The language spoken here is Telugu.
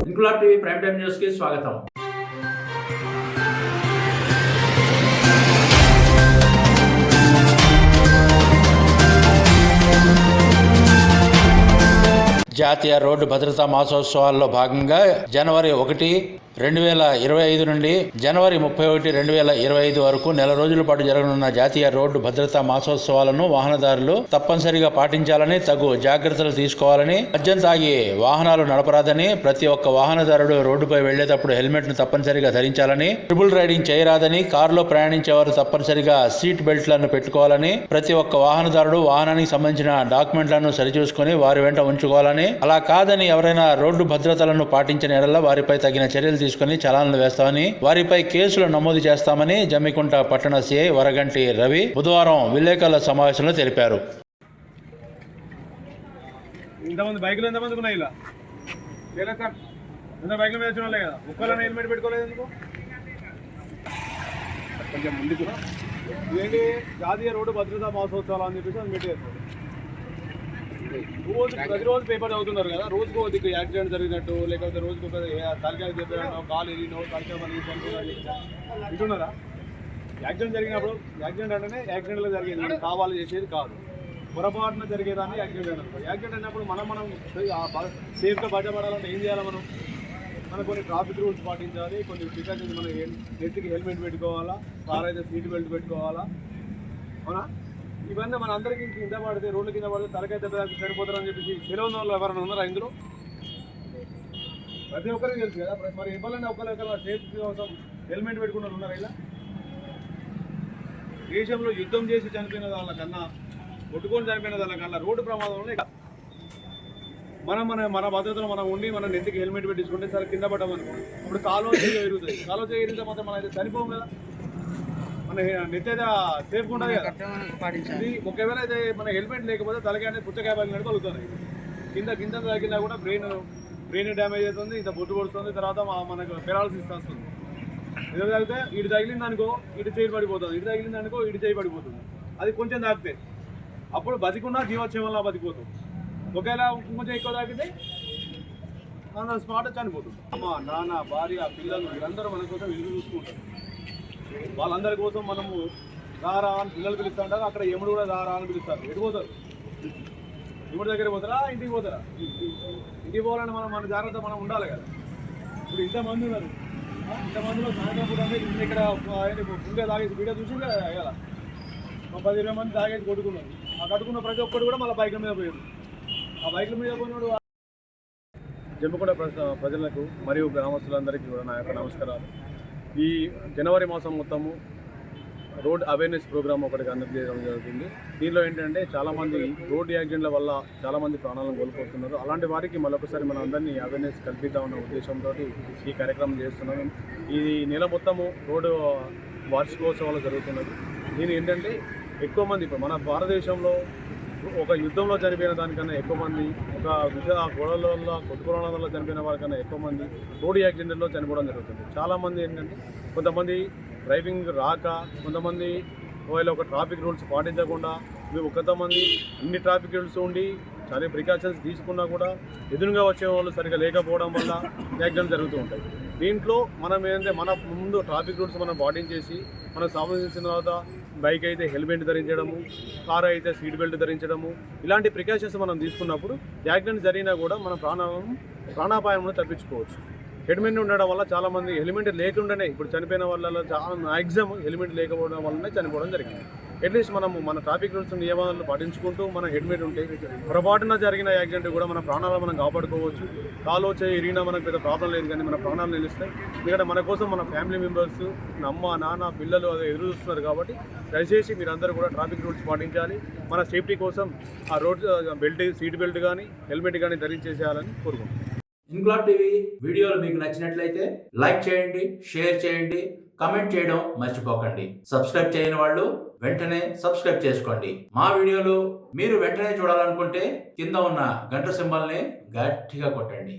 Inquilab TV prime time news కి స్వాగతం. జాతీయ రోడ్డు భద్రతా మాసోత్సవాల్లో భాగంగా జనవరి 1, 2025 నుండి జనవరి 31, 2025 వరకు నెల రోజుల పాటు జరగనున్న జాతీయ రోడ్డు భద్రతా మాసోత్సవాలను వాహనదారులు తప్పనిసరిగా పాటించాలని, తగు జాగ్రత్తలు తీసుకోవాలని, మద్యం తాగి వాహనాలు నడపరాదని, ప్రతి ఒక్క వాహనదారుడు రోడ్డుపై వెళ్లేటప్పుడు హెల్మెట్ ను తప్పనిసరిగా ధరించాలని, ట్రిపుల్ రైడింగ్ చేయరాదని, కారులో ప్రయాణించేవారు తప్పనిసరిగా సీట్ బెల్ట్లను పెట్టుకోవాలని, ప్రతి ఒక్క వాహనదారుడు వాహనానికి సంబంధించిన డాక్యుమెంట్లను సరిచూసుకుని వారి వెంట ఉంచుకోవాలని, అలా కాదని ఎవరైనా రోడ్డు భద్రతలను పాటించిన ఎడల వారిపై తగిన చర్యలు తీసుకుని చలాన్లు వేస్తామని, వారిపై కేసులు నమోదు చేస్తామని జమ్మికుంట పట్టణ సిఐ వరగంటి రవి బుధవారం విలేకరుల సమావేశంలో తెలిపారు. ఇంతమంది బైకులు ఎంతమందికి ఉన్నాయి? ఇలా ఎంత బైకుల మీద వచ్చిన కదా, ఒక్కళ్ళని హెల్మెట్ పెట్టుకోలేదు ఎందుకు? కొంచెం ముందుకు ఇదేంటి జాతీయ రోడ్డు భద్రతా మహోత్సవాలు అని చెప్పేసి అది పెట్టేస్తారు. ప్రతిరోజు పేపర్ చదువుతున్నారు కదా, రోజుకు ఒక యాక్సిడెంట్ జరిగినట్టు, లేకపోతే రోజుకు ఒక తలకాయ చెప్పినట్టు, కాలు ఎరిగినో తలకాయ వింటున్నారా? యాక్సిడెంట్ జరిగినప్పుడు యాక్సిడెంట్ అంటేనే యాక్సిడెంట్లో జరిగేది, మనం కావాలి చేసేది కాదు. పొరపాటున జరిగేదాన్ని యాక్సిడెంట్ అన్నప్పుడు. యాక్సిడెంట్ అయినప్పుడు మనం సేఫ్గా బయటపడాలంటే ఏం చేయాలి? మనం కొన్ని ట్రాఫిక్ రూల్స్ పాటించాలి, కొన్ని ప్రికాషన్స్. మనం నెత్తికి హెల్మెట్ పెట్టుకోవాలా, కార్ అయితే సీట్ బెల్ట్ పెట్టుకోవాలా, అవునా? ఇవన్నీ మన అందరికీ కింద పడితే, రోడ్ల కింద పడితే తలకైతే చనిపోతారని చెప్పేసి తెలియని వాళ్ళు ఎవరైనా ఉన్నారా ఇందులో? ప్రతి ఒక్కరికి తెలుసు కదా. మరి ఇవ్వాలని ఒకళ్ళ సేఫ్టీ కోసం హెల్మెట్ పెట్టుకున్న ఉన్నారా? ఇలా దేశంలో యుద్ధం చేసి చనిపోయిన వాళ్ళకన్నా, కొట్టుకొని చనిపోయిన వాళ్ళకన్నా రోడ్డు ప్రమాదంలో మన భద్రతలో మనం ఉండి మనం నెత్తికి హెల్మెట్ పెట్టించుకుంటే సరే కింద పడ్డామనుకోండి, ఇప్పుడు కాలువ ఎరుగుతుంది. కాలువ ఎరిగితే మాత్రం మనం అయితే చనిపోం కదా, మన నెత్తి అయితే సేఫ్గా ఉంటుంది కదా. ఇది ఒకవేళ అయితే మన హెల్మెట్ లేకపోతే తలకాయ అనేది పుచ్చకాయ పగిలినట్టు కలుగుతుంది. కింద తగిలినా కూడా బ్రెయిన్ డ్యామేజ్ అవుతుంది, ఇంత బొట్టు పడుతుంది, తర్వాత మనకు పెరాలసిస్ వస్తుంది. ఏదో తాగితే ఇటు తగిలింది అనుకో ఇటు చేయి పడిపోతుంది, ఇటు తగిలింది అనుకో ఇటు చేయి పడిపోతుంది. అది కొంచెం తాగితే అప్పుడు బతికున్నా జీవోత్సవంలా బతికిపోతుంది. ఒకవేళ కొంచెం ఎక్కువ తాగితే మన స్పాట్ చనిపోతుంది. అమ్మ, నాన్న, భార్య, పిల్లలు వీరందరూ మన కోసం ఎదురు చూసుకుంటారు. వాళ్ళందరి కోసం మనము దారా అని పిల్లలు పిలుస్తూ ఉంటారు. అక్కడ యముడు కూడా దారా అని పిలుస్తారు. ఎటు పోతారు? యముడి దగ్గర పోతారా, ఇంటికి పోతారా? ఇంటికి పోవాలని మన జాగ్రత్త మనం ఉండాలి కదా. ఇప్పుడు ఇంతమంది ఉన్నారు, ఇంతమందిలో సాయంత్రం పూట అంటే ఇక్కడ ఉండే తాగేసి వీడియో చూసి అయ్యాల 10-20 మంది తాగేసి కొట్టుకున్నారు. ఆ కట్టుకున్న ప్రతి ఒక్కరు కూడా మళ్ళీ బైకుల మీద పోయారు. ఆ బైకుల మీద పోయినాడు. జమ్మికుంట ప్రజలకు మరియు గ్రామస్తులందరికీ కూడా నా యొక్క నమస్కారాలు. ఈ జనవరి మాసం మొత్తము రోడ్ అవేర్నెస్ ప్రోగ్రామ్ ఒకటి కండక్ట్ చేయడం జరుగుతుంది. దీనిలో ఏంటంటే చాలామంది రోడ్ యాక్సిడెంట్ల వల్ల చాలామంది ప్రాణాలను కోల్పోతున్నారు. అలాంటి వారికి మరొకసారి మన అందరినీ అవేర్నెస్ కల్పిద్దామన్న ఉద్దేశంతో ఈ కార్యక్రమం చేస్తున్నాము. ఈ నెల మొత్తము రోడ్డు వార్షికోత్సవాలు జరుగుతున్నది. దీని ఏంటంటే ఎక్కువ మంది ఇప్పుడు మన భారతదేశంలో ఒక యుద్ధంలో చనిపోయిన దానికన్నా ఎక్కువ మంది, ఒక గొడవల వల్ల కొట్టుకోవడం వల్ల చనిపోయిన వారికన్నా ఎక్కువ మంది రోడ్డు యాక్సిడెంట్లో చనిపోవడం జరుగుతుంది. చాలామంది ఏంటంటే కొంతమంది డ్రైవింగ్ రాక, కొంతమంది ఒకవేళ ఒక ట్రాఫిక్ రూల్స్ పాటించకుండా, కొంతమంది అన్ని ట్రాఫిక్ రూల్స్ ఉండి చాలా ప్రికాషన్స్ తీసుకున్నా కూడా ఎదురుగా వచ్చే వాళ్ళు సరిగ్గా లేకపోవడం వల్ల యాక్సిడెంట్ జరుగుతూ ఉంటాయి. దీంట్లో మనం ఏంటంటే మన ముందు ట్రాఫిక్ రూల్స్ మనం పాటించేసి మనం సంబంధించిన తర్వాత బైక్ అయితే హెల్మెట్ ధరించడము, కారు అయితే సీట్ బెల్ట్ ధరించడము, ఇలాంటి ప్రికాషన్స్ మనం తీసుకున్నప్పుడు యాక్సిడెంట్ జరిగినా కూడా మన ప్రాణాపాయంలో తప్పించుకోవచ్చు. హెల్మెట్ ఉండడం వల్ల చాలామంది హెల్మెట్ లేకుండానే ఇప్పుడు చనిపోయిన వాళ్ళలో చాలా మ్యాక్సిమం హెల్మెట్ లేకపోవడం వల్లనే చనిపోవడం జరిగింది. అట్లీస్ట్ మనము మన ట్రాఫిక్ రూల్స్ నియమాలను పాటించుకుంటూ మన హెల్మెట్ ఉంటే పొరపాటున జరిగిన యాక్సిడెంట్ కూడా మన ప్రాణాలను మనం కాపాడుకోవచ్చు. కాలో చేయి ఇరిగినా మనకు పెద్ద ప్రాబ్లం లేదు, కానీ మన ప్రాణాలు నిలుస్తాయి. ఎందుకంటే మన కోసం మన ఫ్యామిలీ మెంబర్స్, అమ్మ, నాన్న, పిల్లలు అది ఎదురు చూస్తున్నారు. కాబట్టి దయచేసి మీరందరూ కూడా ట్రాఫిక్ రూల్స్ పాటించాలి. మన సేఫ్టీ కోసం ఆ రోడ్ బెల్ట్, సీట్ బెల్ట్ కానీ హెల్మెట్ కానీ ధరించేసేయాలని కోరుకుంటున్నాం. ఇంక్లాబ్ టీవీ వీడియోలు మీకు నచ్చినట్లయితే లైక్ చేయండి, షేర్ చేయండి, కమెంట్ చేయడం మర్చిపోకండి. సబ్స్క్రైబ్ చేయని వాళ్ళు వెంటనే సబ్స్క్రైబ్ చేసుకోండి. మా వీడియోలు మీరు వెంటనే చూడాలనుకుంటే కింద ఉన్న గంట సింబల్ని గట్టిగా కొట్టండి.